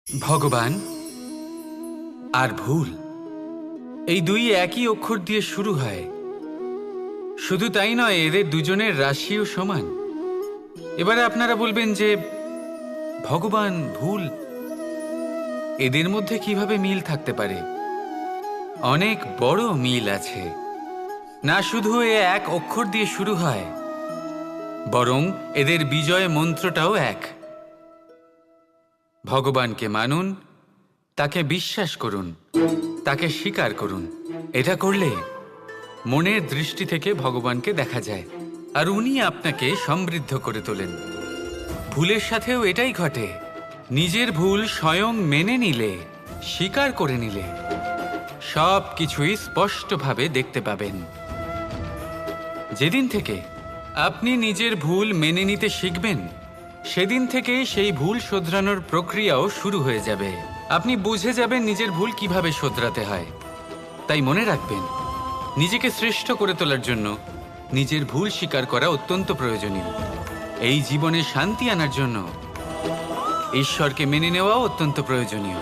ভগবান আর ভুল, এই দুই একই অক্ষর দিয়ে শুরু হয়। শুধু তাই নয়, এদের দুজনের রাশিও সমান। এবারে আপনারা বলবেন যে ভগবান, ভুল, এদের মধ্যে কিভাবে মিল থাকতে পারে? অনেক বড় মিল আছে। না শুধু এ এক অক্ষর দিয়ে শুরু হয়, বরং এদের বিজয় মন্ত্রটাও এক। ভগবানকে মানুন, তাকে বিশ্বাস করুন, তাকে স্বীকার করুন। এটা করলে মনের দৃষ্টি থেকে ভগবানকে দেখা যায়, আর উনি আপনাকে সমৃদ্ধ করে তোলেন। ভুলের সাথেও এটাই ঘটে। নিজের ভুল স্বয়ং মেনে নিলে, স্বীকার করে নিলে, সব কিছুই স্পষ্টভাবে দেখতে পাবেন। যেদিন থেকে আপনি নিজের ভুল মেনে নিতে শিখবেন, সেদিন থেকে সেই ভুল শোধরানোর প্রক্রিয়াও শুরু হয়ে যাবে। আপনি বুঝে যাবেন নিজের ভুল কিভাবে শোধরাতে হয়। তাই মনে রাখবেন, নিজেকে শ্রেষ্ঠ করে তোলার জন্য নিজের ভুল স্বীকার করা অত্যন্ত প্রয়োজনীয়। এই জীবনে শান্তি আনার জন্য ঈশ্বরকে মেনে নেওয়াও অত্যন্ত প্রয়োজনীয়।